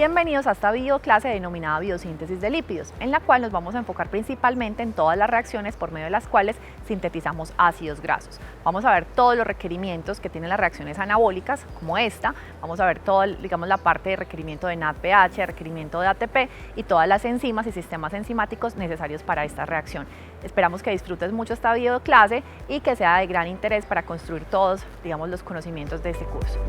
Bienvenidos a esta videoclase denominada biosíntesis de lípidos, en la cual nos vamos a enfocar principalmente en todas las reacciones por medio de las cuales sintetizamos ácidos grasos. Vamos a ver todos los requerimientos que tienen las reacciones anabólicas, como esta. Vamos a ver toda, la parte de requerimiento de NADPH, requerimiento de ATP y todas las enzimas y sistemas enzimáticos necesarios para esta reacción. Esperamos que disfrutes mucho esta videoclase y que sea de gran interés para construir todos, los conocimientos de este curso.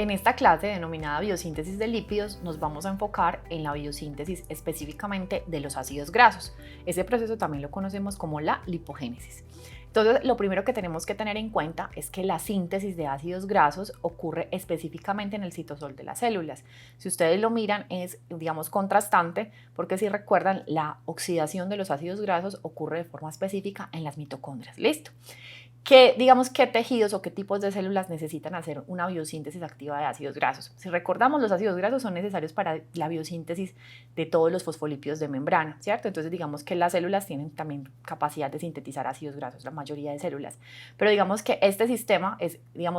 En esta clase denominada biosíntesis de lípidos nos vamos a enfocar en la biosíntesis específicamente de los ácidos grasos. Ese proceso también lo conocemos como la lipogénesis. Entonces, lo primero que tenemos que tener en cuenta es que la síntesis de ácidos grasos ocurre específicamente en el citosol de las células. Si ustedes lo miran es, contrastante, porque si recuerdan, la oxidación de los ácidos grasos ocurre de forma específica en las mitocondrias. ¿Listo? ¿Qué tejidos o qué tipos de células necesitan hacer una biosíntesis activa de ácidos grasos? Si recordamos, los ácidos grasos son necesarios para la biosíntesis de todos los fosfolípidos de membrana, ¿cierto? Entonces digamos que las células tienen también capacidad de sintetizar ácidos grasos, la mayoría de células. Pero digamos que este sistema es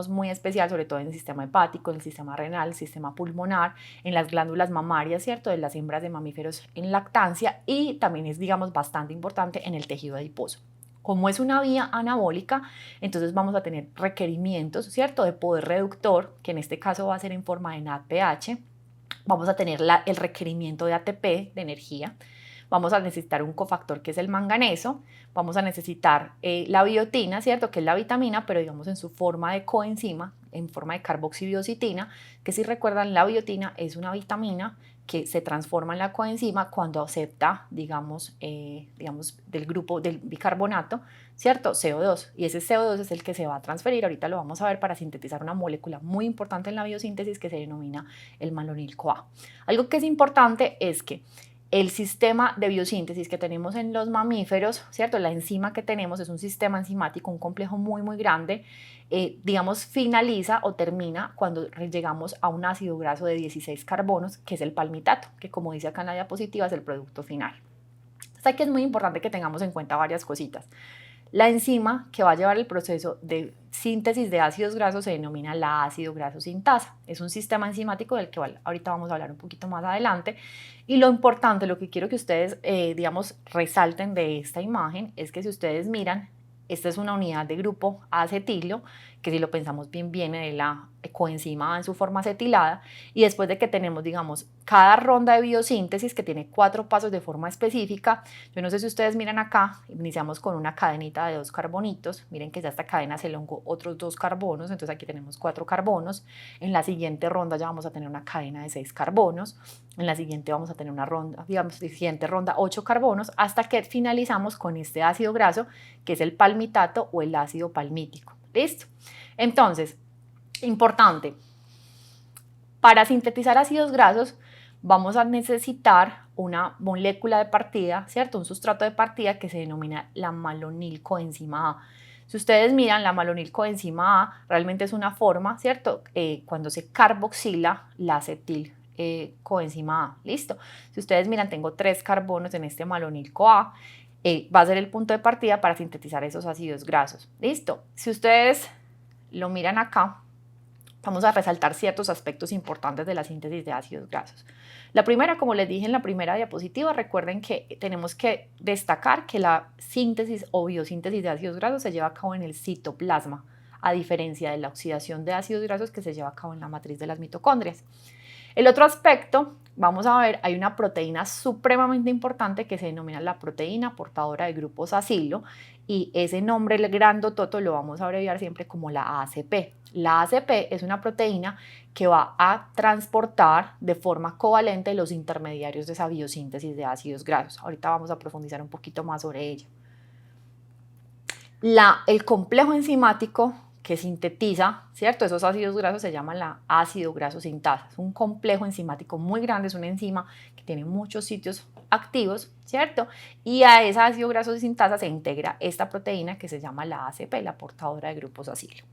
muy especial, sobre todo en el sistema hepático, en el sistema renal, el sistema pulmonar, en las glándulas mamarias, ¿cierto? De las hembras de mamíferos en lactancia, y también es, bastante importante en el tejido adiposo. Como es una vía anabólica, entonces vamos a tener requerimientos, ¿cierto?, de poder reductor, que en este caso va a ser en forma de NADPH. Vamos a tener el requerimiento de ATP, de energía. Vamos a necesitar un cofactor que es el manganeso. Vamos a necesitar la biotina, ¿cierto?, que es la vitamina, pero en su forma de coenzima, en forma de carboxibiocitina, que si recuerdan, la biotina es una vitamina que se transforma en la coenzima cuando acepta, del grupo del bicarbonato, ¿cierto?, CO2, y ese CO2 es el que se va a transferir, ahorita lo vamos a ver, para sintetizar una molécula muy importante en la biosíntesis que se denomina el malonil-CoA. Algo que es importante es que el sistema de biosíntesis que tenemos en los mamíferos, ¿cierto?, la enzima que tenemos es un sistema enzimático, un complejo muy grande, finaliza o termina cuando llegamos a un ácido graso de 16 carbonos, que es el palmitato, que como dice acá en la diapositiva es el producto final. Entonces aquí es muy importante que tengamos en cuenta varias cositas. La enzima que va a llevar el proceso de síntesis de ácidos grasos se denomina la ácido graso sintasa. Es un sistema enzimático del que ahorita vamos a hablar un poquito más adelante. Y lo importante, lo que quiero que ustedes, resalten de esta imagen es que si ustedes miran, esta es una unidad de grupo acetilio, que si lo pensamos bien viene de la coenzima en su forma acetilada, y después de que tenemos, cada ronda de biosíntesis que tiene 4 pasos de forma específica. Yo no sé si ustedes miran acá, iniciamos con una cadenita de 2 carbonitos, miren que ya esta cadena se elongó otros 2 carbonos, entonces aquí tenemos 4 carbonos. En la siguiente ronda ya vamos a tener una cadena de 6 carbonos, en la siguiente vamos a tener una ronda, siguiente ronda 8 carbonos, hasta que finalizamos con este ácido graso, que es el palmitato o el ácido palmítico. ¿Listo? Entonces, importante, para sintetizar ácidos grasos vamos a necesitar una molécula de partida, ¿cierto?, un sustrato de partida que se denomina la malonilcoenzima A. Si ustedes miran, la malonilcoenzima A realmente es una forma, ¿cierto?, cuando se carboxila la acetil coenzima A. ¿Listo? Si ustedes miran, tengo 3 carbonos en este malonil-CoA. Va a ser el punto de partida para sintetizar esos ácidos grasos. ¿Listo? Si ustedes lo miran acá, vamos a resaltar ciertos aspectos importantes de la síntesis de ácidos grasos. La primera, como les dije en la primera diapositiva, recuerden que tenemos que destacar que la síntesis o biosíntesis de ácidos grasos se lleva a cabo en el citoplasma, a diferencia de la oxidación de ácidos grasos que se lleva a cabo en la matriz de las mitocondrias. El otro aspecto, vamos a ver, hay una proteína supremamente importante que se denomina la proteína portadora de grupo sacilo, y ese nombre, el grandototo, lo vamos a abreviar siempre como la ACP. La ACP es una proteína que va a transportar de forma covalente los intermediarios de esa biosíntesis de ácidos grasos. Ahorita vamos a profundizar un poquito más sobre ella. El complejo enzimático que sintetiza, ¿cierto?, esos ácidos grasos se llama la ácido graso sintasa. Es un complejo enzimático muy grande, es una enzima que tiene muchos sitios activos, ¿cierto? Y a ese ácido graso sintasa se integra esta proteína que se llama la ACP, la portadora de grupo sacilo.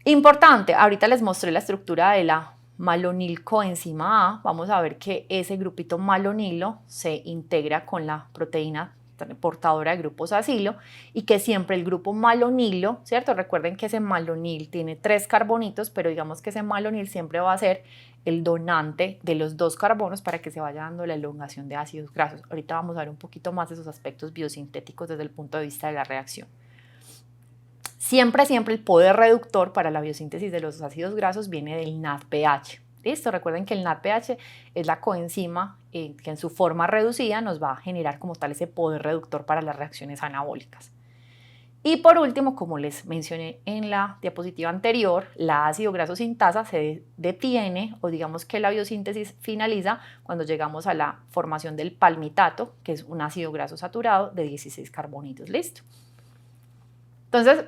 Importante, ahorita les mostré la estructura de la malonilcoenzima A. Vamos a ver que ese grupito malonilo se integra con la proteína portadora de grupos acilo y que siempre el grupo malonilo, ¿cierto? Recuerden que ese malonil tiene 3 carbonitos, pero digamos que ese malonil siempre va a ser el donante de los 2 carbonos para que se vaya dando la elongación de ácidos grasos. Ahorita vamos a ver un poquito más de esos aspectos biosintéticos desde el punto de vista de la reacción. Siempre el poder reductor para la biosíntesis de los ácidos grasos viene del NADPH. ¿Listo? Recuerden que el NADPH es la coenzima que en su forma reducida nos va a generar como tal ese poder reductor para las reacciones anabólicas. Y por último, como les mencioné en la diapositiva anterior, la ácido graso sintasa se detiene o digamos que la biosíntesis finaliza cuando llegamos a la formación del palmitato, que es un ácido graso saturado de 16 carbonitos. ¿Listo? Entonces,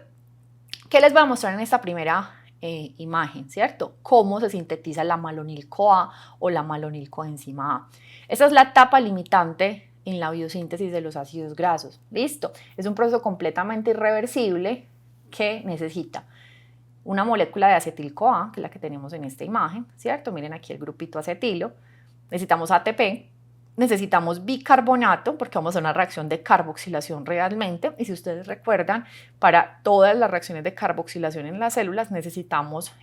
¿qué les voy a mostrar en esta primera imagen, ¿cierto? Cómo se sintetiza la malonil-CoA o la malonil-coenzima A. Esa es la etapa limitante en la biosíntesis de los ácidos grasos. Listo, es un proceso completamente irreversible que necesita una molécula de acetil-CoA, que es la que tenemos en esta imagen, ¿cierto? Miren aquí el grupito acetilo, necesitamos ATP, necesitamos bicarbonato porque vamos a una reacción de carboxilación realmente, y si ustedes recuerdan, para todas las reacciones de carboxilación en las células necesitamos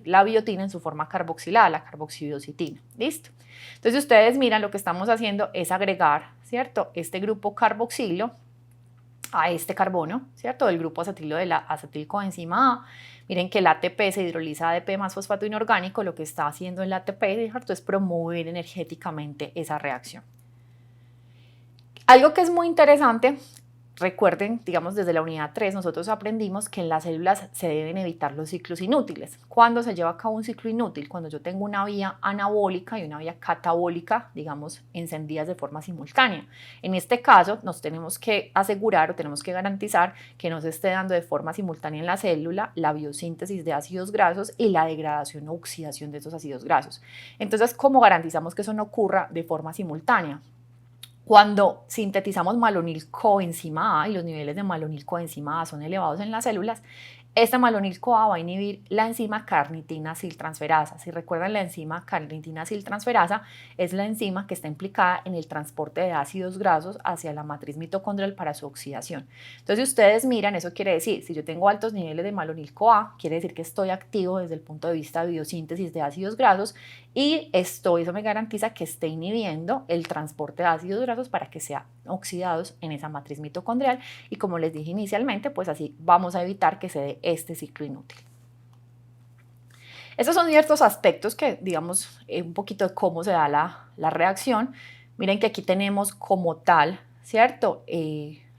la biotina en su forma carboxilada, la carboxibiocitina. ¿Listo? Entonces, si ustedes miran, lo que estamos haciendo es agregar, ¿cierto?, este grupo carboxilo a este carbono, ¿cierto?, del grupo acetilo de la acetilcoenzima A. Miren que el ATP se hidroliza a ADP más fosfato inorgánico, lo que está haciendo el ATP, ¿cierto?, es promover energéticamente esa reacción. Algo que es muy interesante, recuerden, digamos desde la unidad 3 nosotros aprendimos que en las células se deben evitar los ciclos inútiles. ¿Cuándo se lleva a cabo un ciclo inútil? Cuando yo tengo una vía anabólica y una vía catabólica, digamos, encendidas de forma simultánea. En este caso nos tenemos que asegurar o tenemos que garantizar que no se esté dando de forma simultánea en la célula la biosíntesis de ácidos grasos y la degradación o oxidación de esos ácidos grasos. Entonces, ¿cómo garantizamos que eso no ocurra de forma simultánea? Cuando sintetizamos malonil-coenzima A y los niveles de malonil-coenzima A son elevados en las células, esta malonil-CoA va a inhibir la enzima carnitina-aciltransferasa. Si recuerdan, la enzima carnitina-aciltransferasa es la enzima que está implicada en el transporte de ácidos grasos hacia la matriz mitocondrial para su oxidación. Entonces, si ustedes miran, eso quiere decir, si yo tengo altos niveles de malonil-CoA, quiere decir que estoy activo desde el punto de vista de biosíntesis de ácidos grasos y eso me garantiza que esté inhibiendo el transporte de ácidos grasos para que sean oxidados en esa matriz mitocondrial, y como les dije inicialmente, pues así vamos a evitar que se dé este ciclo inútil. Estos son ciertos aspectos que, digamos, un poquito de cómo se da la reacción. Miren que aquí tenemos como tal, ¿cierto?,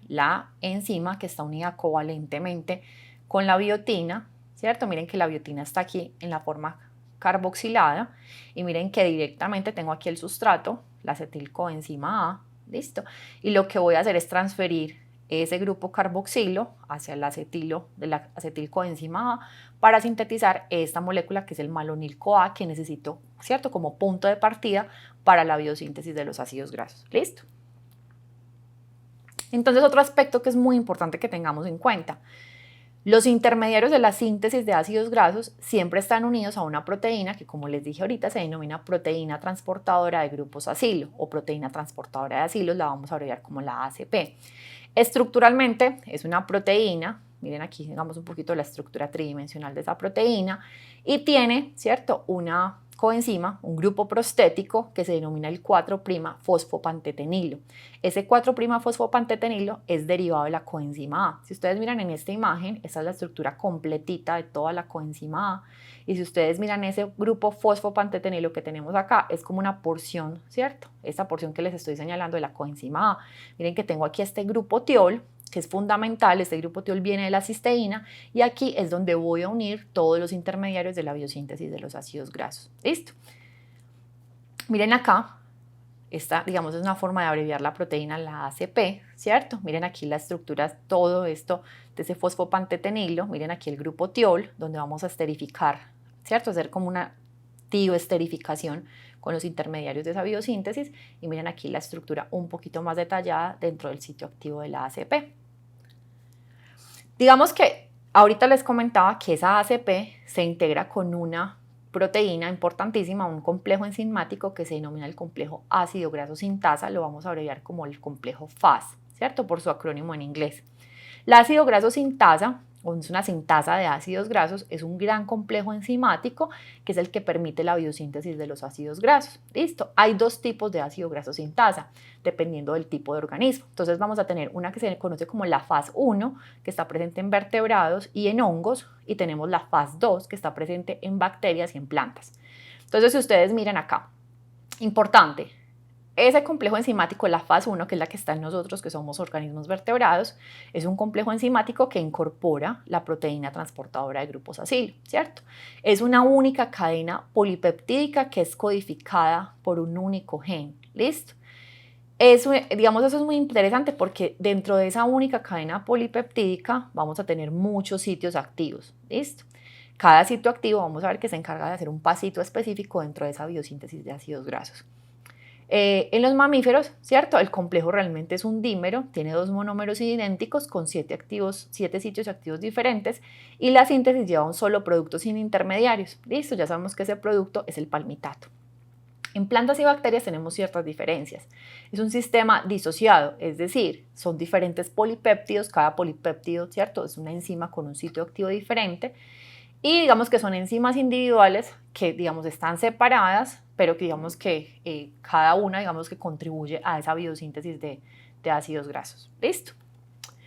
la enzima que está unida covalentemente con la biotina, ¿cierto? Miren que la biotina está aquí en la forma carboxilada y miren que directamente tengo aquí el sustrato, la acetilcoenzima A, ¿listo? Y lo que voy a hacer es transferir ese grupo carboxilo hacia el acetilo de la acetilcoenzima A para sintetizar esta molécula que es el malonil-CoA que necesito, ¿cierto?, como punto de partida para la biosíntesis de los ácidos grasos. ¿Listo? Entonces, otro aspecto que es muy importante que tengamos en cuenta: los intermediarios de la síntesis de ácidos grasos siempre están unidos a una proteína que, como les dije ahorita, se denomina proteína transportadora de grupos acilo o proteína transportadora de acilos, la vamos a abreviar como la ACP. Estructuralmente es una proteína, miren aquí digamos un poquito la estructura tridimensional de esa proteína, y tiene, ¿cierto?, una coenzima, un grupo prostético que se denomina el 4'-fosfopantetenilo. Ese 4'-fosfopantetenilo es derivado de la coenzima A. Si ustedes miran en esta imagen, esta es la estructura completita de toda la coenzima A, y si ustedes miran ese grupo fosfopantetenilo que tenemos acá, es como una porción, ¿cierto? Esta porción que les estoy señalando de la coenzima A. Miren que tengo aquí este grupo tiol, que es fundamental. Este grupo tiol viene de la cisteína y aquí es donde voy a unir todos los intermediarios de la biosíntesis de los ácidos grasos. ¿Listo? Miren acá, esta, digamos, es una forma de abreviar la proteína, la ACP, ¿cierto? Miren aquí la estructura, todo esto de ese fosfopantetenilo. Miren aquí el grupo tiol, donde vamos a esterificar, ¿cierto? Hacer como una tioesterificación con los intermediarios de esa biosíntesis, y miren aquí la estructura un poquito más detallada dentro del sitio activo de la ACP. Digamos que ahorita les comentaba que esa ACP se integra con una proteína importantísima, un complejo enzimático que se denomina el complejo ácido graso sintasa, lo vamos a abreviar como el complejo FAS, ¿cierto? Por su acrónimo en inglés. El ácido graso sintasa, o es una sintasa de ácidos grasos, es un gran complejo enzimático que es el que permite la biosíntesis de los ácidos grasos. ¿Listo? Hay dos tipos de ácido graso sintasa, dependiendo del tipo de organismo. Entonces vamos a tener una que se conoce como la faz 1, que está presente en vertebrados y en hongos, y tenemos la faz 2, que está presente en bacterias y en plantas. Entonces, si ustedes miran acá, importante, ese complejo enzimático, la faz 1, que es la que está en nosotros, que somos organismos vertebrados, es un complejo enzimático que incorpora la proteína transportadora de grupo acilo, ¿cierto? Es una única cadena polipeptídica que es codificada por un único gen, ¿listo? Eso, digamos, eso es muy interesante porque dentro de esa única cadena polipeptídica vamos a tener muchos sitios activos, ¿listo? Cada sitio activo vamos a ver que se encarga de hacer un pasito específico dentro de esa biosíntesis de ácidos grasos. En los mamíferos, ¿cierto? El complejo realmente es un dímero, tiene dos monómeros idénticos con 7 sitios activos diferentes y la síntesis lleva un solo producto sin intermediarios. Listo, ya sabemos que ese producto es el palmitato. En plantas y bacterias tenemos ciertas diferencias. Es un sistema disociado, es decir, son diferentes polipéptidos, cada polipéptido, ¿cierto? Es una enzima con un sitio activo diferente. Y digamos que son enzimas individuales que, digamos, están separadas, pero que, digamos, que cada una, digamos, que contribuye a esa biosíntesis de ácidos grasos. ¿Listo?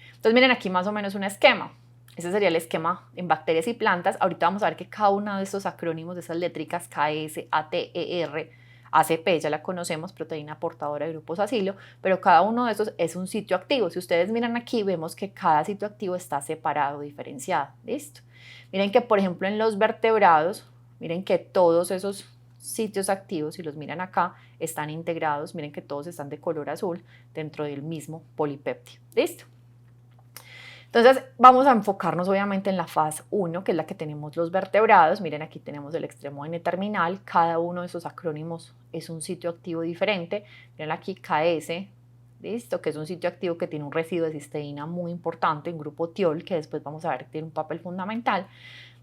Entonces, miren aquí más o menos un esquema. Ese sería el esquema en bacterias y plantas. Ahorita vamos a ver que cada uno de estos acrónimos, de esas létricas KS, ATER, ACP, ya la conocemos, proteína portadora de grupos acilo, pero cada uno de estos es un sitio activo. Si ustedes miran aquí, vemos que cada sitio activo está separado, diferenciado. ¿Listo? Miren que, por ejemplo, en los vertebrados, miren que todos esos sitios activos, si los miran acá, están integrados, miren que todos están de color azul dentro del mismo polipéptido. ¿Listo? Entonces, vamos a enfocarnos obviamente en la faz 1, que es la que tenemos los vertebrados. Miren, aquí tenemos el extremo N-terminal. Cada uno de esos acrónimos es un sitio activo diferente. Miren aquí KS, ¿listo? Que es un sitio activo que tiene un residuo de cisteína muy importante, un grupo tiol, que después vamos a ver que tiene un papel fundamental.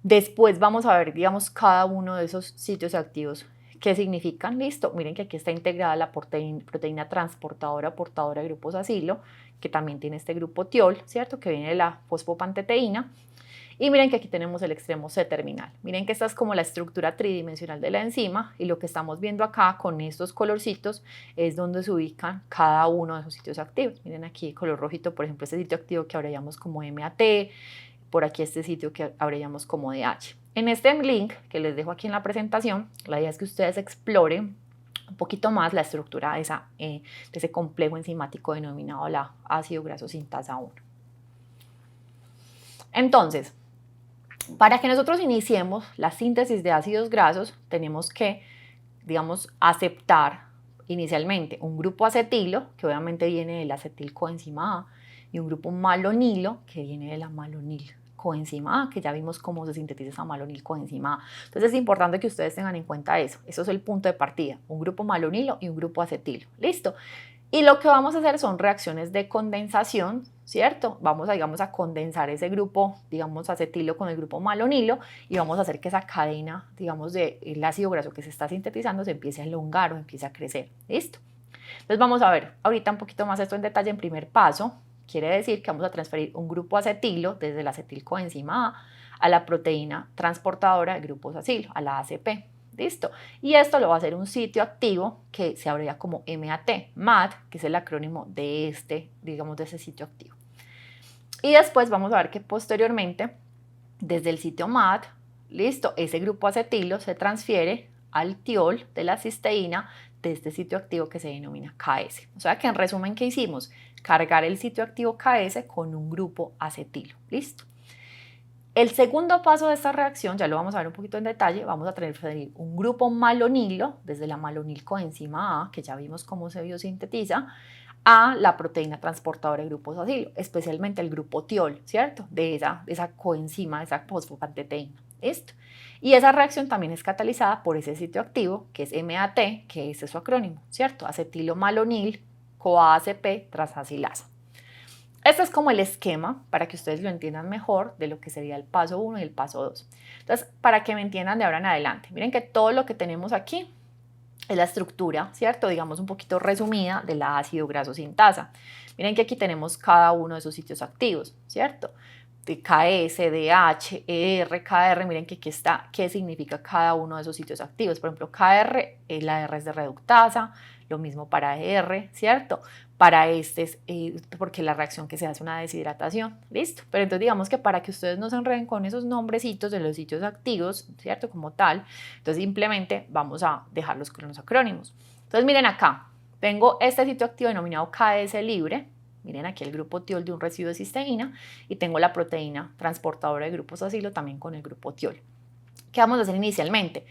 Después vamos a ver, digamos, cada uno de esos sitios activos. ¿Qué significan? Listo, miren que aquí está integrada la proteína transportadora portadora de grupos acilo, que también tiene este grupo tiol, ¿cierto? Que viene de la fosfopanteteína. Y miren que aquí tenemos el extremo C-terminal. Miren que esta es como la estructura tridimensional de la enzima y lo que estamos viendo acá con estos colorcitos es donde se ubican cada uno de esos sitios activos. Miren aquí color rojito, por ejemplo, este sitio activo que abreviamos como MAT, por aquí este sitio que abreviamos como DH. En este link que les dejo aquí en la presentación, la idea es que ustedes exploren un poquito más la estructura de ese complejo enzimático denominado la ácido graso sintasa 1. Entonces, para que nosotros iniciemos la síntesis de ácidos grasos, tenemos que, digamos, aceptar inicialmente un grupo acetilo, que obviamente viene del acetilcoenzima A, y un grupo malonilo, que viene de la malonilcoenzima A, que ya vimos cómo se sintetiza esa malonilcoenzima A. Entonces es importante que ustedes tengan en cuenta eso. Eso es el punto de partida, un grupo malonilo y un grupo acetilo. ¿Listo? Y lo que vamos a hacer son reacciones de condensación, ¿cierto? Vamos a, digamos, a condensar ese grupo, digamos, acetilo con el grupo malonilo y vamos a hacer que esa cadena, digamos, del ácido graso que se está sintetizando se empiece a elongar o empiece a crecer. ¿Listo? Entonces vamos a ver ahorita un poquito más esto en detalle en primer paso. Quiere decir que vamos a transferir un grupo acetilo desde el acetilcoenzima A la proteína transportadora de grupos acilo, a la ACP. ¿Listo? Y esto lo va a hacer un sitio activo que se abrevia como MAT, que es el acrónimo de digamos, de ese sitio activo. Y después vamos a ver que posteriormente, desde el sitio MAT, listo, ese grupo acetilo se transfiere al tiol de la cisteína de este sitio activo que se denomina KS. O sea que en resumen, ¿qué hicimos? Cargar el sitio activo KS con un grupo acetilo. ¿Listo? El segundo paso de esta reacción, ya lo vamos a ver un poquito en detalle, vamos a transferir un grupo malonilo, desde la malonilcoenzima A, que ya vimos cómo se biosintetiza, a la proteína transportadora de grupos acilo, especialmente el grupo tiol, ¿cierto? De esa coenzima, de esa fosfopanteteína. ¿Listo? Y esa reacción también es catalizada por ese sitio activo, que es MAT, que es su acrónimo, ¿cierto? Acetilo-malonil, CoACP, transacilasa. Este es como el esquema para que ustedes lo entiendan mejor de lo que sería el paso 1 y el paso 2. Entonces, para que me entiendan de ahora en adelante, miren que todo lo que tenemos aquí es la estructura, ¿cierto? Digamos un poquito resumida de la ácido graso sintasa. Miren que aquí tenemos cada uno de esos sitios activos, ¿cierto? De KS, DH, ER, KR, miren que aquí está qué significa cada uno de esos sitios activos. Por ejemplo, KR, la R es de reductasa, lo mismo para ER, ¿cierto? Para este es porque la reacción que se hace es una deshidratación, ¿listo? Pero entonces digamos que para que ustedes no se enreden con esos nombrecitos de los sitios activos, ¿cierto? Como tal, entonces simplemente vamos a dejarlos con los acrónimos. Entonces miren acá, tengo este sitio activo denominado KS libre. Miren aquí el grupo tiol de un residuo de cisteína y tengo la proteína transportadora de grupos acilo también con el grupo tiol. ¿Qué vamos a hacer inicialmente?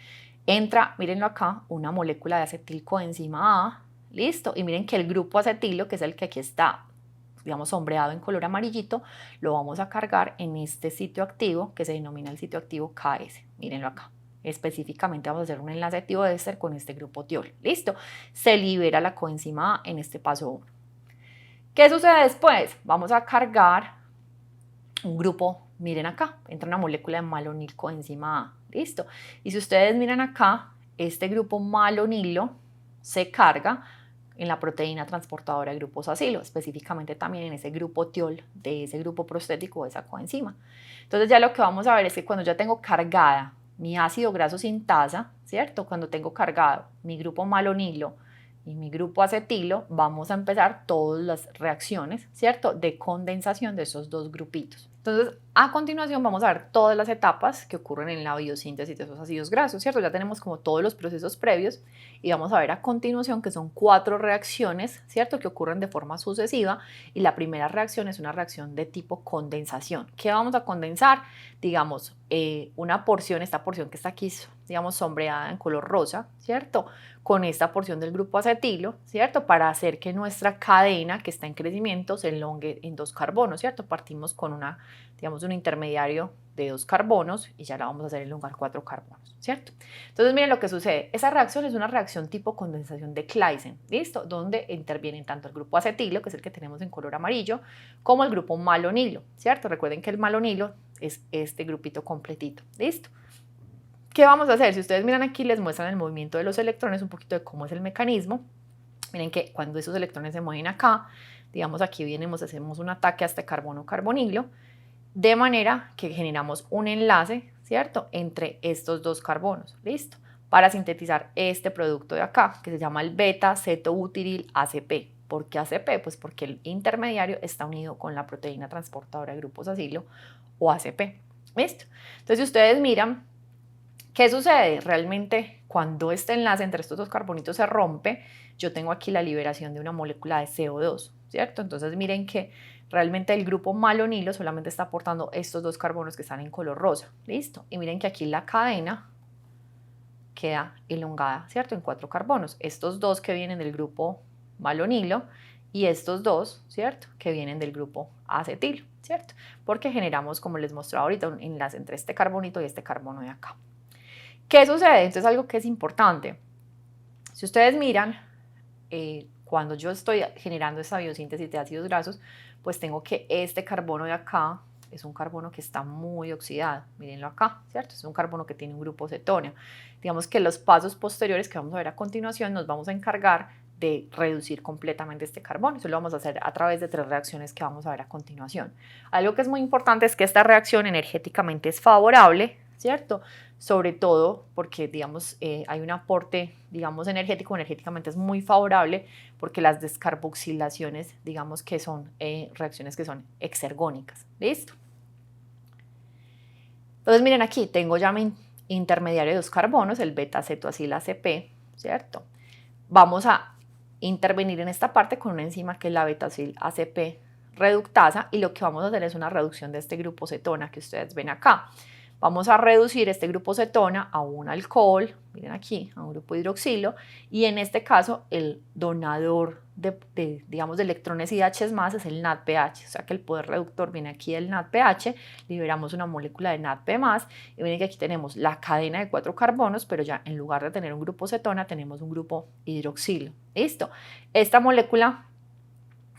Entra, mírenlo acá, una molécula de acetilcoenzima A, listo, y miren que el grupo acetilo, que es el que aquí está, digamos, sombreado en color amarillito, lo vamos a cargar en este sitio activo que se denomina el sitio activo KS, mírenlo acá. Específicamente vamos a hacer un enlace activo de éster con este grupo tiol, listo, se libera la coenzima A en este paso 1. ¿Qué sucede después? Vamos a cargar un grupo, miren acá, entra una molécula de malonil coenzima A, listo. Y si ustedes miran acá, este grupo malonilo se carga en la proteína transportadora de grupos acilo, específicamente también en ese grupo tiol de ese grupo prostético de esa coenzima. Entonces ya lo que vamos a ver es que cuando ya tengo cargada mi ácido graso sintasa, ¿cierto? Cuando tengo cargado mi grupo malonilo y mi grupo acetilo, vamos a empezar todas las reacciones, ¿cierto? De condensación de esos dos grupitos. Entonces, a continuación vamos a ver todas las etapas que ocurren en la biosíntesis de esos ácidos grasos, ¿cierto? Ya tenemos como todos los procesos previos y vamos a ver a continuación que son 4 reacciones, ¿cierto? Que ocurren de forma sucesiva y la primera reacción es una reacción de tipo condensación. ¿Qué vamos a condensar? Digamos, una porción, esta porción que está aquí, digamos, sombreada en color rosa, ¿cierto? Con esta porción del grupo acetilo, ¿cierto? Para hacer que nuestra cadena que está en crecimiento se elongue en 2 carbonos, ¿cierto? Partimos con una, digamos, un intermediario de 2 carbonos y ya la vamos a hacer elongar 4 carbonos, ¿cierto? Entonces miren lo que sucede, esa reacción es una reacción tipo condensación de Claisen, ¿listo? Donde intervienen tanto el grupo acetilo, que es el que tenemos en color amarillo, como el grupo malonilo, ¿cierto? Recuerden que el malonilo es este grupito completito, ¿listo? ¿Qué vamos a hacer? Si ustedes miran aquí, les muestran el movimiento de los electrones, un poquito de cómo es el mecanismo. Miren que cuando esos electrones se mueven acá, digamos aquí hacemos un ataque a este carbono-carbonilo, de manera que generamos un enlace, ¿cierto?, entre estos 2 carbonos, ¿listo? Para sintetizar este producto de acá, que se llama el beta-cetobutiril ACP. ¿Por qué ACP? Pues porque el intermediario está unido con la proteína transportadora de grupos acilo o ACP, ¿listo? Entonces, si ustedes miran, ¿qué sucede? Realmente cuando este enlace entre estos 2 carbonitos se rompe, yo tengo aquí la liberación de una molécula de CO2, ¿cierto? Entonces miren que realmente el grupo malonilo solamente está aportando estos 2 carbonos que están en color rosa, ¿listo? Y miren que aquí la cadena queda elongada, ¿cierto? En 4 carbonos. Estos 2 que vienen del grupo malonilo y estos 2, ¿cierto? Que vienen del grupo acetilo, ¿cierto? Porque generamos, como les mostraba ahorita, un enlace entre este carbonito y este carbono de acá. ¿Qué sucede? Entonces algo que es importante. Si ustedes miran, cuando yo estoy generando esta biosíntesis de ácidos grasos, pues tengo que este carbono de acá es un carbono que está muy oxidado. Mírenlo acá, ¿cierto? Es un carbono que tiene un grupo cetonio. Digamos que los pasos posteriores que vamos a ver a continuación nos vamos a encargar de reducir completamente este carbono. Eso lo vamos a hacer a través de 3 reacciones que vamos a ver a continuación. Algo que es muy importante es que esta reacción energéticamente es favorable, ¿cierto? Sobre todo porque, digamos, hay un aporte, digamos, energéticamente es muy favorable porque las descarboxilaciones, digamos que son reacciones que son exergónicas, ¿listo? Entonces, miren aquí, tengo ya mi intermediario de 2 carbonos, el beta-cetoacil ACP, ¿cierto? Vamos a intervenir en esta parte con una enzima que es la beta-acil ACP reductasa y lo que vamos a hacer es una reducción de este grupo cetona que ustedes ven acá. Vamos a reducir este grupo cetona a un alcohol, miren aquí, a un grupo hidroxilo, y en este caso el donador digamos, de electrones y H más es el NADPH, o sea que el poder reductor viene aquí del NADPH, liberamos una molécula de NADP+, y miren que aquí tenemos la cadena de 4 carbonos, pero ya en lugar de tener un grupo cetona tenemos un grupo hidroxilo, ¿listo? Esta molécula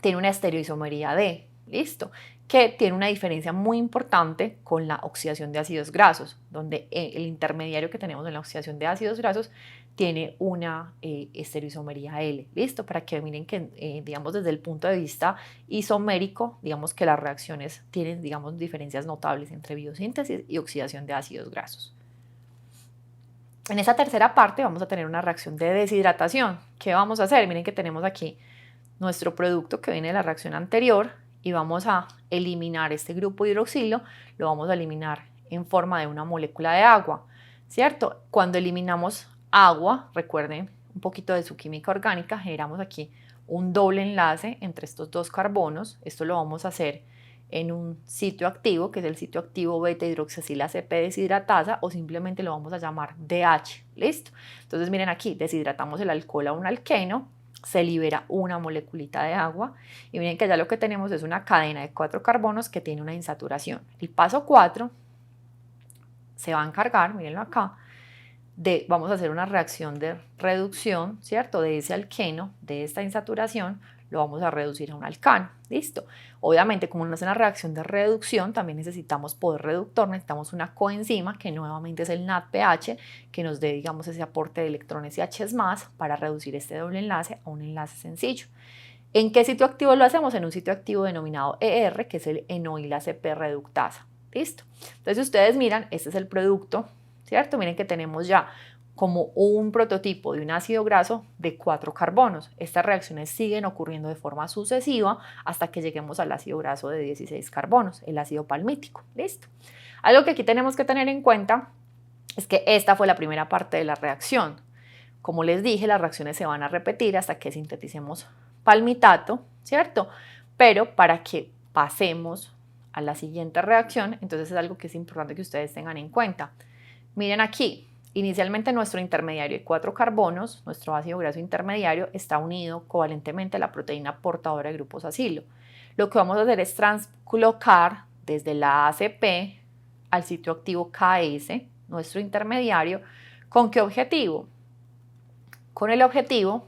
tiene una estereoisomería D, ¿listo? Que tiene una diferencia muy importante con la oxidación de ácidos grasos, donde el intermediario que tenemos en la oxidación de ácidos grasos tiene una estereoisomería L, ¿listo? Para que miren que, digamos, desde el punto de vista isomérico, digamos que las reacciones tienen, digamos, diferencias notables entre biosíntesis y oxidación de ácidos grasos. En esa tercera parte vamos a tener una reacción de deshidratación. ¿Qué vamos a hacer? Miren que tenemos aquí nuestro producto que viene de la reacción anterior y vamos a eliminar este grupo hidroxilo, lo vamos a eliminar en forma de una molécula de agua, ¿cierto? Cuando eliminamos agua, recuerden un poquito de su química orgánica, generamos aquí un doble enlace entre estos dos carbonos. Esto lo vamos a hacer en un sitio activo, que es el sitio activo beta hidroxacil ACP deshidratasa, o simplemente lo vamos a llamar DH, ¿listo? Entonces miren aquí, deshidratamos el alcohol a un alqueno, se libera una moleculita de agua y miren que ya lo que tenemos es una cadena de 4 carbonos que tiene una insaturación. El paso 4 se va a encargar, mírenlo acá, vamos a hacer una reacción de reducción, ¿cierto? De ese alqueno, de esta insaturación, lo vamos a reducir a un alcano, ¿listo? Obviamente, como no es una reacción de reducción, también necesitamos poder reductor, necesitamos una coenzima, que nuevamente es el NADPH, que nos dé, digamos, ese aporte de electrones y H más para reducir este doble enlace a un enlace sencillo. ¿En qué sitio activo lo hacemos? En un sitio activo denominado ER, que es el enoil ACP reductasa, ¿listo? Entonces, si ustedes miran, este es el producto, ¿cierto? Miren que tenemos ya como un prototipo de un ácido graso de 4 carbonos. Estas reacciones siguen ocurriendo de forma sucesiva hasta que lleguemos al ácido graso de 16 carbonos, el ácido palmítico. ¿Listo? Algo que aquí tenemos que tener en cuenta es que esta fue la primera parte de la reacción. Como les dije, las reacciones se van a repetir hasta que sinteticemos palmitato, ¿cierto? Pero para que pasemos a la siguiente reacción, entonces es algo que es importante que ustedes tengan en cuenta. Miren aquí, inicialmente nuestro intermediario de 4 carbonos, nuestro ácido graso intermediario, está unido covalentemente a la proteína portadora de grupos acilo. Lo que vamos a hacer es translocar desde la ACP al sitio activo KS, nuestro intermediario. ¿Con qué objetivo? Con el objetivo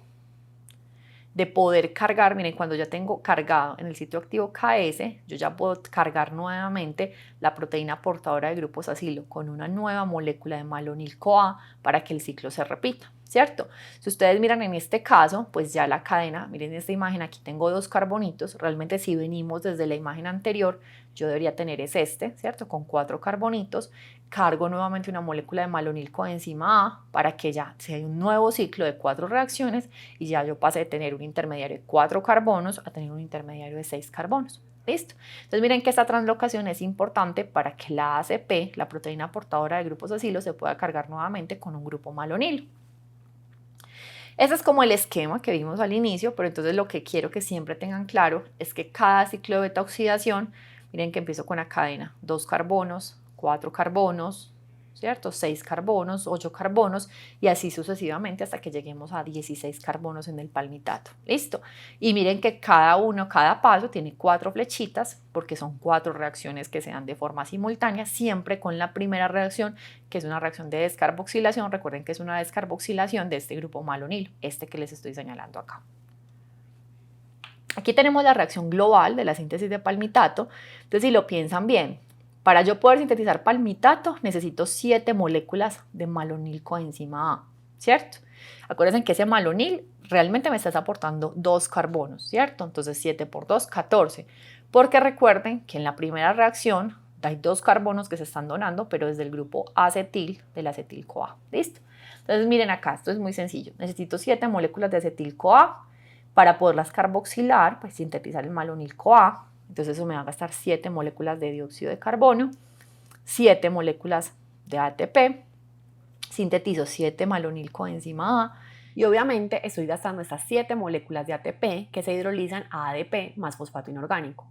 de poder cargar, miren, cuando ya tengo cargado en el sitio activo KS, yo ya puedo cargar nuevamente la proteína portadora de grupos acilo con una nueva molécula de malonil-CoA para que el ciclo se repita, ¿cierto? Si ustedes miran en este caso, pues ya la cadena, miren esta imagen, aquí tengo 2 carbonitos, realmente si venimos desde la imagen anterior, yo debería tener es este, ¿cierto? Con 4 carbonitos, cargo nuevamente una molécula de malonil coenzima A para que ya sea un nuevo ciclo de 4 reacciones y ya yo pase de tener un intermediario de 4 carbonos a tener un intermediario de 6 carbonos. ¿Listo? Entonces miren que esta translocación es importante para que la ACP, la proteína portadora de grupos acilo, se pueda cargar nuevamente con un grupo malonilo. Ese es como el esquema que vimos al inicio, pero entonces lo que quiero que siempre tengan claro es que cada ciclo de beta oxidación, miren que empiezo con la cadena, 2 carbonos, 4 carbonos, ¿cierto? 6 carbonos, 8 carbonos y así sucesivamente hasta que lleguemos a 16 carbonos en el palmitato. ¿Listo? Y miren que cada paso tiene 4 flechitas porque son 4 reacciones que se dan de forma simultánea, siempre con la primera reacción, que es una reacción de descarboxilación. Recuerden que es una descarboxilación de este grupo malonilo, este que les estoy señalando acá. Aquí tenemos la reacción global de la síntesis de palmitato. Entonces, si lo piensan bien, para yo poder sintetizar palmitato necesito 7 moléculas de malonil coenzima A, ¿cierto? Acuérdense que ese malonil realmente me está aportando 2 carbonos, ¿cierto? Entonces 7 por 2, 14. Porque recuerden que en la primera reacción hay 2 carbonos que se están donando, pero desde el grupo acetil del acetil-CoA, ¿listo? Entonces miren acá, esto es muy sencillo. Necesito 7 moléculas de acetil-CoA para poderlas carboxilar, pues sintetizar el malonil-CoA. Entonces eso me va a gastar 7 moléculas de dióxido de carbono, 7 moléculas de ATP, sintetizo 7 malonil coenzima A y obviamente estoy gastando estas 7 moléculas de ATP que se hidrolizan a ADP más fosfato inorgánico.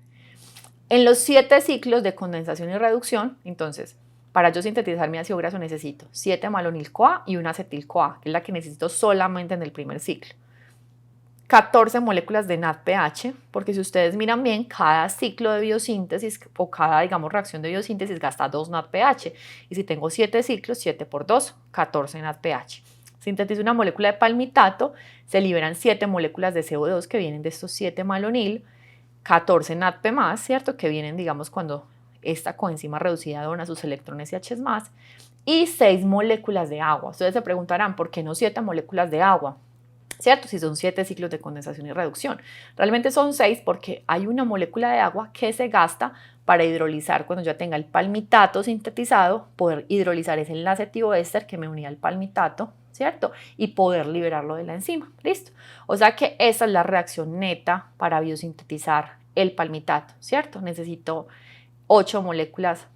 En los 7 ciclos de condensación y reducción, entonces, para yo sintetizar mi ácido graso necesito 7 malonil-CoA y una acetil-CoA, que es la que necesito solamente en el primer ciclo. 14 moléculas de NADPH, porque si ustedes miran bien, cada ciclo de biosíntesis o cada, digamos, reacción de biosíntesis gasta 2 NADPH. Y si tengo 7 ciclos, 7 por 2, 14 NADPH. Sintetizo una molécula de palmitato, se liberan 7 moléculas de CO2 que vienen de estos 7 malonil, 14 NADP más, ¿cierto? Que vienen, digamos, cuando esta coenzima reducida dona sus electrones y H+, y 6 moléculas de agua. Ustedes se preguntarán, ¿por qué no 7 moléculas de agua? ¿Cierto? Si son 7 ciclos de condensación y reducción. Realmente son 6 porque hay una molécula de agua que se gasta para hidrolizar cuando ya tenga el palmitato sintetizado, poder hidrolizar ese enlace tioéster que me unía al palmitato, ¿cierto? Y poder liberarlo de la enzima, ¿listo? O sea que esa es la reacción neta para biosintetizar el palmitato, ¿cierto? Necesito 8 moléculas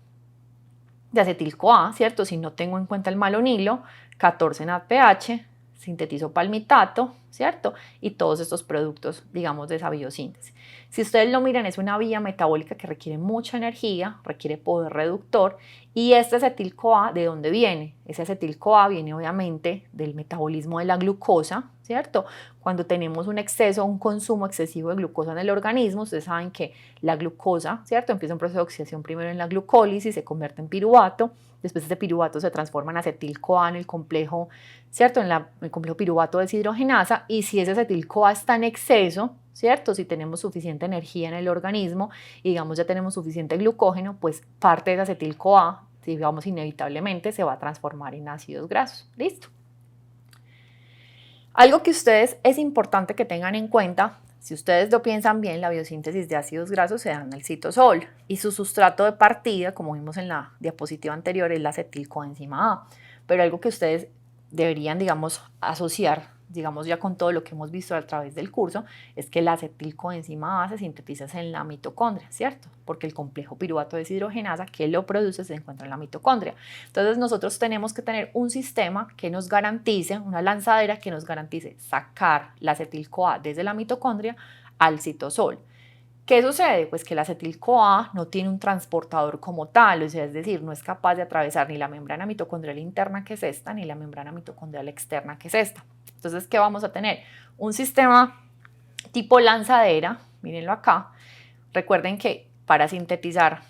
de acetil-CoA, ¿cierto? Si no tengo en cuenta el malonilo, 14 NADPH, sintetizo palmitato, ¿cierto? Y todos estos productos, digamos, de esa biosíntesis. Si ustedes lo miran, es una vía metabólica que requiere mucha energía, requiere poder reductor. Y este acetil-CoA, ¿de dónde viene? Ese acetil-CoA viene obviamente del metabolismo de la glucosa, ¿cierto? Cuando tenemos un exceso, un consumo excesivo de glucosa en el organismo, ustedes saben que la glucosa, ¿cierto? Empieza un proceso de oxidación primero en la glucólisis, se convierte en piruvato, después ese piruvato se transforma en acetil-CoA en el complejo, ¿cierto? En el complejo piruvato deshidrogenasa, y si ese acetil-CoA está en exceso, ¿cierto? Si tenemos suficiente energía en el organismo y digamos ya tenemos suficiente glucógeno, pues parte de ese acetil-CoA, digamos inevitablemente, se va a transformar en ácidos grasos. ¿Listo? Algo que ustedes es importante que tengan en cuenta, si ustedes lo piensan bien, la biosíntesis de ácidos grasos se da en el citosol y su sustrato de partida, como vimos en la diapositiva anterior, es la acetilcoenzima A. Pero algo que ustedes deberían, digamos, asociar, digamos ya con todo lo que hemos visto a través del curso, es que la acetilcoenzima A se sintetiza en la mitocondria, ¿cierto? Porque el complejo piruvato deshidrogenasa que lo produce se encuentra en la mitocondria. Entonces nosotros tenemos que tener un sistema que nos garantice, una lanzadera que nos garantice sacar la acetil-CoA desde la mitocondria al citosol. ¿Qué sucede? Pues que el acetil-CoA no tiene un transportador como tal, o sea, es decir, no es capaz de atravesar ni la membrana mitocondrial interna, que es esta, ni la membrana mitocondrial externa, que es esta. Entonces, ¿qué vamos a tener? Un sistema tipo lanzadera, mírenlo acá. Recuerden que para sintetizar,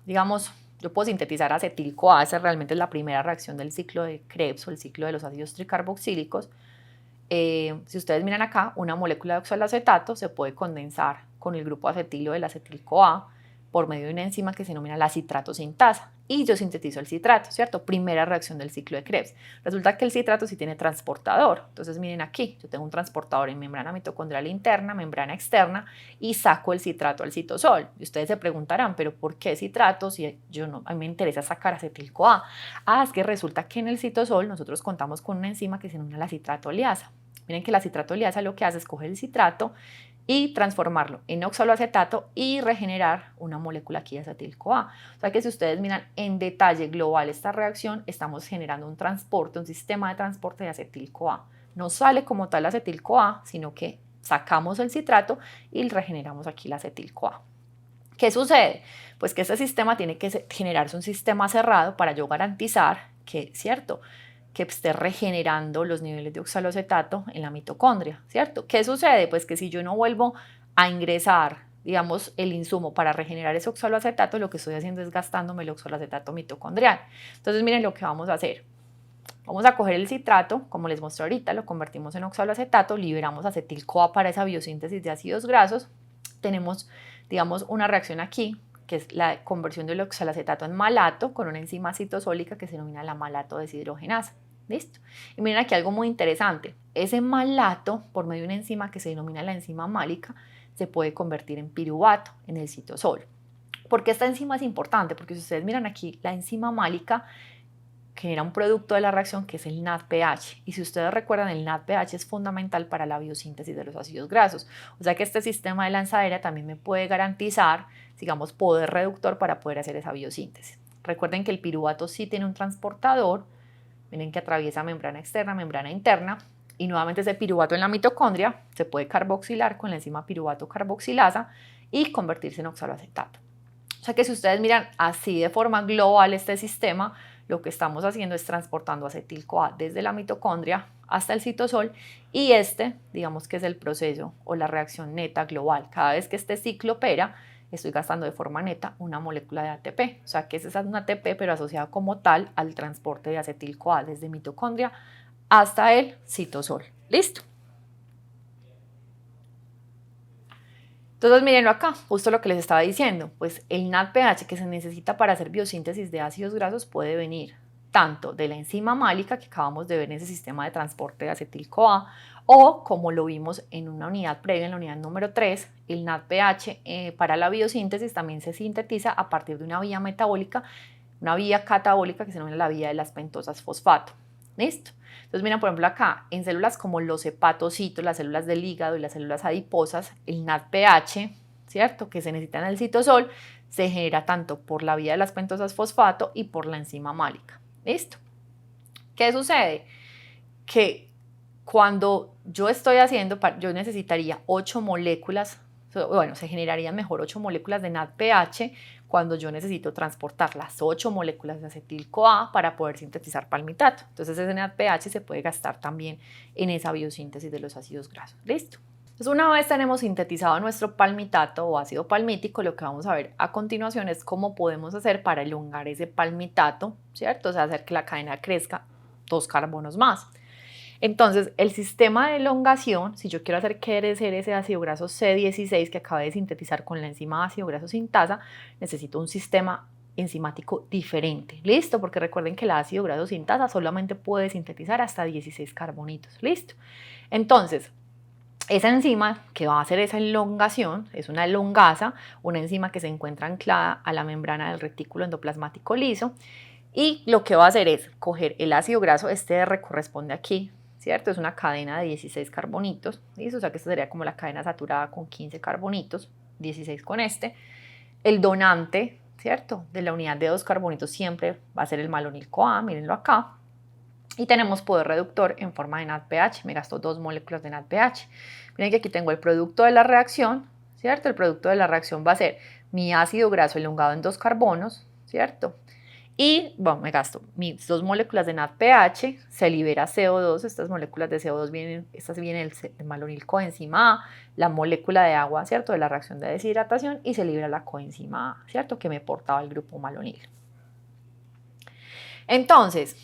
digamos, yo puedo sintetizar acetil-CoA, esa realmente es la primera reacción del ciclo de Krebs o el ciclo de los ácidos tricarboxílicos. Si ustedes miran acá, una molécula de oxaloacetato se puede condensar con el grupo acetilo del acetil-CoA por medio de una enzima que se denomina la citrato sintasa, y yo sintetizo el citrato, ¿cierto? Primera reacción del ciclo de Krebs. Resulta que el citrato sí tiene transportador, entonces miren aquí, yo tengo un transportador en membrana mitocondrial interna, membrana externa, y saco el citrato al citosol. Y ustedes se preguntarán, ¿pero por qué citrato si a mí me interesa sacar acetil-CoA? Es que resulta que en el citosol nosotros contamos con una enzima que se denomina la citratoliasa. Miren que la citratoliasa lo que hace es coger el citrato y transformarlo en oxaloacetato y regenerar una molécula aquí de acetil-CoA. O sea que si ustedes miran en detalle global esta reacción, estamos generando un transporte, un sistema de transporte de acetil-CoA. No sale como tal acetil-CoA, sino que sacamos el citrato y regeneramos aquí la acetil-CoA. ¿Qué sucede? Pues que este sistema tiene que generarse un sistema cerrado para yo garantizar que, ¿cierto?, que esté regenerando los niveles de oxaloacetato en la mitocondria, ¿cierto? ¿Qué sucede? Pues que si yo no vuelvo a ingresar, digamos, el insumo para regenerar ese oxaloacetato, lo que estoy haciendo es gastándome el oxaloacetato mitocondrial. Entonces, miren lo que vamos a hacer. Vamos a coger el citrato, como les mostré ahorita, lo convertimos en oxaloacetato, liberamos acetil-CoA para esa biosíntesis de ácidos grasos. Tenemos, digamos, una reacción aquí, que es la conversión del oxaloacetato en malato con una enzima citosólica que se denomina la malato deshidrogenasa. ¿Listo? Y miren aquí algo muy interesante. Ese malato, por medio de una enzima que se denomina la enzima málica, se puede convertir en piruvato en el citosol. ¿Por qué esta enzima es importante? Porque si ustedes miran aquí, la enzima málica genera un producto de la reacción que es el NADPH. Y si ustedes recuerdan, el NADPH es fundamental para la biosíntesis de los ácidos grasos. O sea que este sistema de lanzadera también me puede garantizar, digamos, poder reductor para poder hacer esa biosíntesis. Recuerden que el piruvato sí tiene un transportador. Miren que atraviesa membrana externa, membrana interna, y nuevamente ese piruvato en la mitocondria se puede carboxilar con la enzima piruvato carboxilasa y convertirse en oxaloacetato. O sea que si ustedes miran así de forma global este sistema, lo que estamos haciendo es transportando acetil-CoA desde la mitocondria hasta el citosol, y digamos que es el proceso o la reacción neta global. Cada vez que este ciclo opera, estoy gastando de forma neta una molécula de ATP. O sea que esa es una ATP, pero asociada como tal al transporte de acetil-CoA desde mitocondria hasta el citosol. ¿Listo? Entonces, mírenlo acá, justo lo que les estaba diciendo, pues el NADPH que se necesita para hacer biosíntesis de ácidos grasos puede venir tanto de la enzima málica que acabamos de ver en ese sistema de transporte de acetil-CoA, o como lo vimos en una unidad previa, en la unidad número 3, el NADPH para la biosíntesis también se sintetiza a partir de una vía metabólica, una vía catabólica que se denomina la vía de las pentosas fosfato. ¿Listo? Entonces, miren, por ejemplo, acá, en células como los hepatocitos, las células del hígado y las células adiposas, el NADPH, ¿cierto?, que se necesita en el citosol, se genera tanto por la vía de las pentosas fosfato y por la enzima málica. ¿Listo? ¿Qué sucede? Que cuando yo estoy haciendo, yo necesitaría 8 moléculas, bueno, se generarían mejor 8 moléculas de NADPH cuando yo necesito transportar las 8 moléculas de acetil-CoA para poder sintetizar palmitato. Entonces ese NADPH se puede gastar también en esa biosíntesis de los ácidos grasos. ¿Listo? Entonces una vez tenemos sintetizado nuestro palmitato o ácido palmítico, lo que vamos a ver a continuación es cómo podemos hacer para elongar ese palmitato, ¿cierto? O sea, hacer que la cadena crezca 2 carbonos más. Entonces, el sistema de elongación, si yo quiero hacer crecer ese ácido graso C16 que acabé de sintetizar con la enzima ácido graso sintasa, necesito un sistema enzimático diferente. ¿Listo? Porque recuerden que el ácido graso sintasa solamente puede sintetizar hasta 16 carbonitos. ¿Listo? Entonces, esa enzima que va a hacer esa elongación es una elongasa, una enzima que se encuentra anclada a la membrana del retículo endoplasmático liso, y lo que va a hacer es coger el ácido graso, este R corresponde aquí, ¿cierto? Es una cadena de 16 carbonitos, ¿listo? O sea que esta sería como la cadena saturada con 15 carbonitos, 16 con este. El donante, ¿cierto?, de la unidad de 2 carbonitos siempre va a ser el malonil-CoA, mírenlo acá. Y tenemos poder reductor en forma de NADPH, me gasto 2 moléculas de NADPH. Miren que aquí tengo el producto de la reacción, ¿cierto? El producto de la reacción va a ser mi ácido graso elongado en 2 carbonos, ¿cierto? Y bueno, me gasto mis 2 moléculas de NADPH, se libera CO2, estas moléculas de CO2 vienen, estas vienen del malonil coenzima A, la molécula de agua, ¿cierto?, de la reacción de deshidratación, y se libera la coenzima A, ¿cierto?, que me portaba el grupo malonil. Entonces,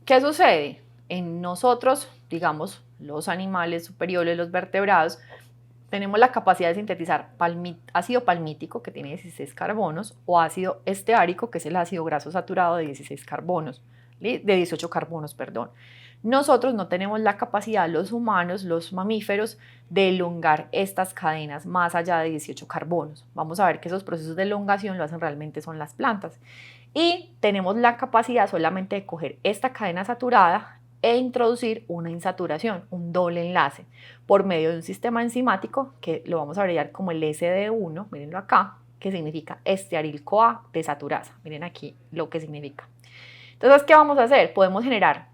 ¿qué sucede? En nosotros, digamos, los animales superiores, los vertebrados, tenemos la capacidad de sintetizar ácido palmítico, que tiene 16 carbonos, o ácido esteárico, que es el ácido graso saturado de 16 carbonos, de 18 carbonos, perdón. Nosotros no tenemos la capacidad, los humanos, los mamíferos, de elongar estas cadenas más allá de 18 carbonos. Vamos a ver que esos procesos de elongación lo hacen realmente son las plantas. Y tenemos la capacidad solamente de coger esta cadena saturada e introducir una insaturación, un doble enlace, por medio de un sistema enzimático que lo vamos a abreviar como el SD1, mírenlo acá, que significa estearil-CoA desaturasa. Miren aquí lo que significa. Entonces, ¿qué vamos a hacer? Podemos generar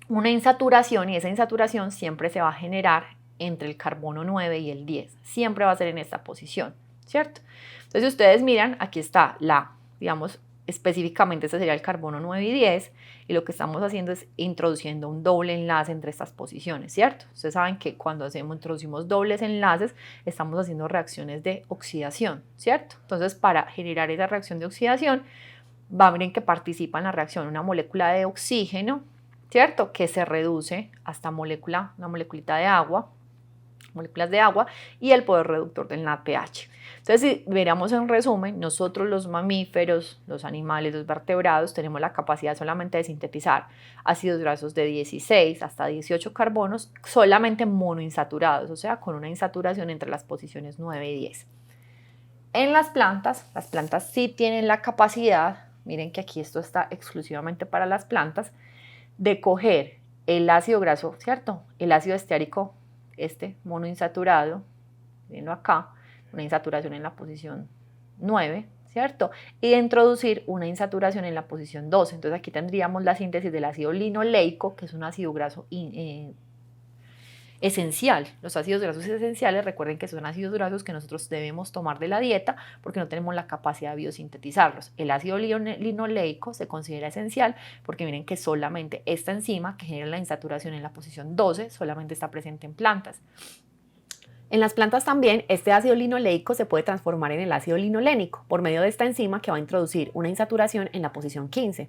una insaturación, y esa insaturación siempre se va a generar entre el carbono 9 y el 10. Siempre va a ser en esta posición, ¿cierto? Entonces, si ustedes miran, aquí está digamos, específicamente este sería el carbono 9 y 10, y lo que estamos haciendo es introduciendo un doble enlace entre estas posiciones, ¿cierto? Ustedes saben que cuando introducimos dobles enlaces, estamos haciendo reacciones de oxidación, ¿cierto? Entonces, para generar esa reacción de oxidación, miren que participa en la reacción una molécula de oxígeno, ¿cierto?, que se reduce hasta una moleculita de agua, moléculas de agua, y el poder reductor del NADPH. Entonces, si veríamos en resumen, nosotros los mamíferos, los animales, los vertebrados, tenemos la capacidad solamente de sintetizar ácidos grasos de 16 hasta 18 carbonos, solamente monoinsaturados, o sea, con una insaturación entre las posiciones 9 y 10. En las plantas sí tienen la capacidad, miren que aquí esto está exclusivamente para las plantas, de coger el ácido graso, ¿cierto?, el ácido esteárico, monoinsaturado, viendo acá, una insaturación en la posición 9, ¿cierto?, y de introducir una insaturación en la posición 12. Entonces aquí tendríamos la síntesis del ácido linoleico, que es un ácido graso esencial. Los ácidos grasos esenciales, recuerden que son ácidos grasos que nosotros debemos tomar de la dieta porque no tenemos la capacidad de biosintetizarlos. El ácido linoleico se considera esencial porque miren que solamente esta enzima que genera la insaturación en la posición 12 solamente está presente en plantas. En las plantas también este ácido linoleico se puede transformar en el ácido linolénico por medio de esta enzima que va a introducir una insaturación en la posición 15.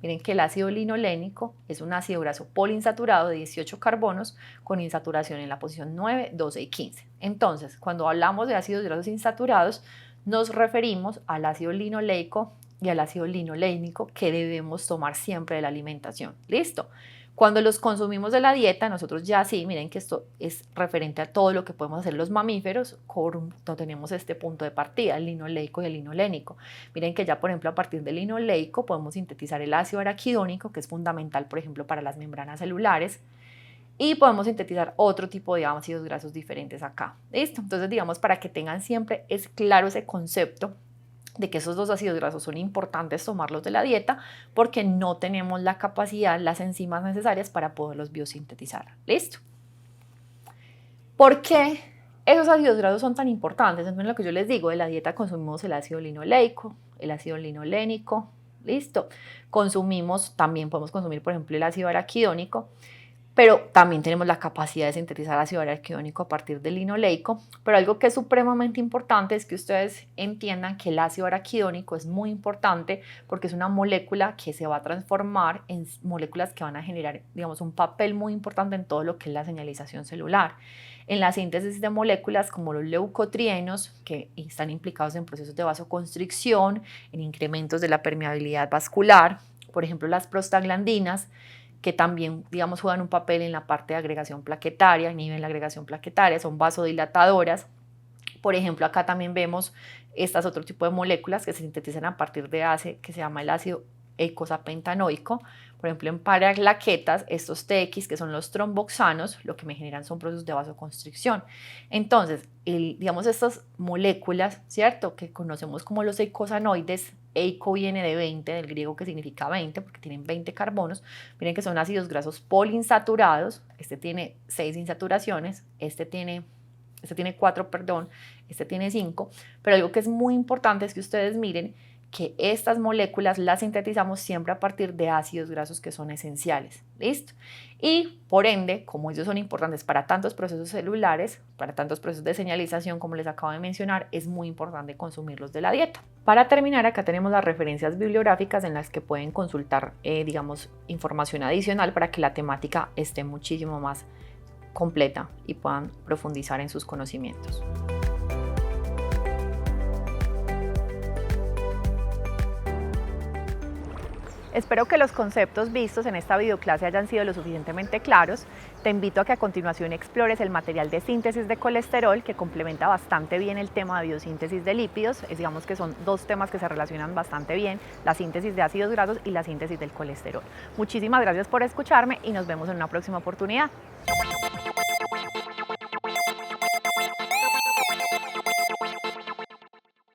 Miren que el ácido linolénico es un ácido graso poliinsaturado de 18 carbonos con insaturación en la posición 9, 12 y 15. Entonces, cuando hablamos de ácidos grasos insaturados, nos referimos al ácido linoleico y al ácido linolénico que debemos tomar siempre de la alimentación. ¿Listo? Cuando los consumimos de la dieta, nosotros ya sí, miren que esto es referente a todo lo que podemos hacer los mamíferos, cuando tenemos este punto de partida, el linoleico y el linolénico. Miren que ya, por ejemplo, a partir del linoleico podemos sintetizar el ácido araquidónico, que es fundamental, por ejemplo, para las membranas celulares, y podemos sintetizar otro tipo de ácidos grasos diferentes acá. ¿Listo? Entonces, digamos, para que tengan siempre es claro ese concepto de que esos dos ácidos grasos son importantes tomarlos de la dieta porque no tenemos la capacidad, las enzimas necesarias para poderlos biosintetizar. ¿Listo? ¿Por qué esos ácidos grasos son tan importantes? Entonces, lo que yo les digo, de la dieta consumimos el ácido linoleico, el ácido linolénico, ¿listo? Consumimos, también podemos consumir, por ejemplo, el ácido araquidónico, pero también tenemos la capacidad de sintetizar ácido araquidónico a partir del linoleico. Pero algo que es supremamente importante es que ustedes entiendan que el ácido araquidónico es muy importante porque es una molécula que se va a transformar en moléculas que van a generar, digamos, un papel muy importante en todo lo que es la señalización celular. En la síntesis de moléculas como los leucotrienos, que están implicados en procesos de vasoconstricción, en incrementos de la permeabilidad vascular, por ejemplo, las prostaglandinas, que también, digamos, juegan un papel en la parte de agregación plaquetaria, inhiben la agregación plaquetaria, son vasodilatadoras. Por ejemplo, acá también vemos estas otro tipo de moléculas que se sintetizan a partir de ACE, que se llama el ácido eicosapentanoico. Por ejemplo, en paraplaquetas, estos TX, que son los tromboxanos, lo que me generan son procesos de vasoconstricción. Entonces, digamos, estas moléculas, ¿cierto?, que conocemos como los eicosanoides, eico viene de 20, del griego, que significa 20, porque tienen 20 carbonos. Miren que son ácidos grasos poliinsaturados. Este tiene 6 insaturaciones, este tiene 4, perdón, este tiene 5. Pero algo que es muy importante es que ustedes miren que estas moléculas las sintetizamos siempre a partir de ácidos grasos que son esenciales. ¿Listo? Y por ende, como ellos son importantes para tantos procesos celulares, para tantos procesos de señalización, como les acabo de mencionar, es muy importante consumirlos de la dieta. Para terminar, acá tenemos las referencias bibliográficas en las que pueden consultar, digamos, información adicional para que la temática esté muchísimo más completa y puedan profundizar en sus conocimientos. Espero que los conceptos vistos en esta videoclase hayan sido lo suficientemente claros. Te invito a que a continuación explores el material de síntesis de colesterol que complementa bastante bien el tema de biosíntesis de lípidos. Digamos que son dos temas que se relacionan bastante bien, la síntesis de ácidos grasos y la síntesis del colesterol. Muchísimas gracias por escucharme y nos vemos en una próxima oportunidad.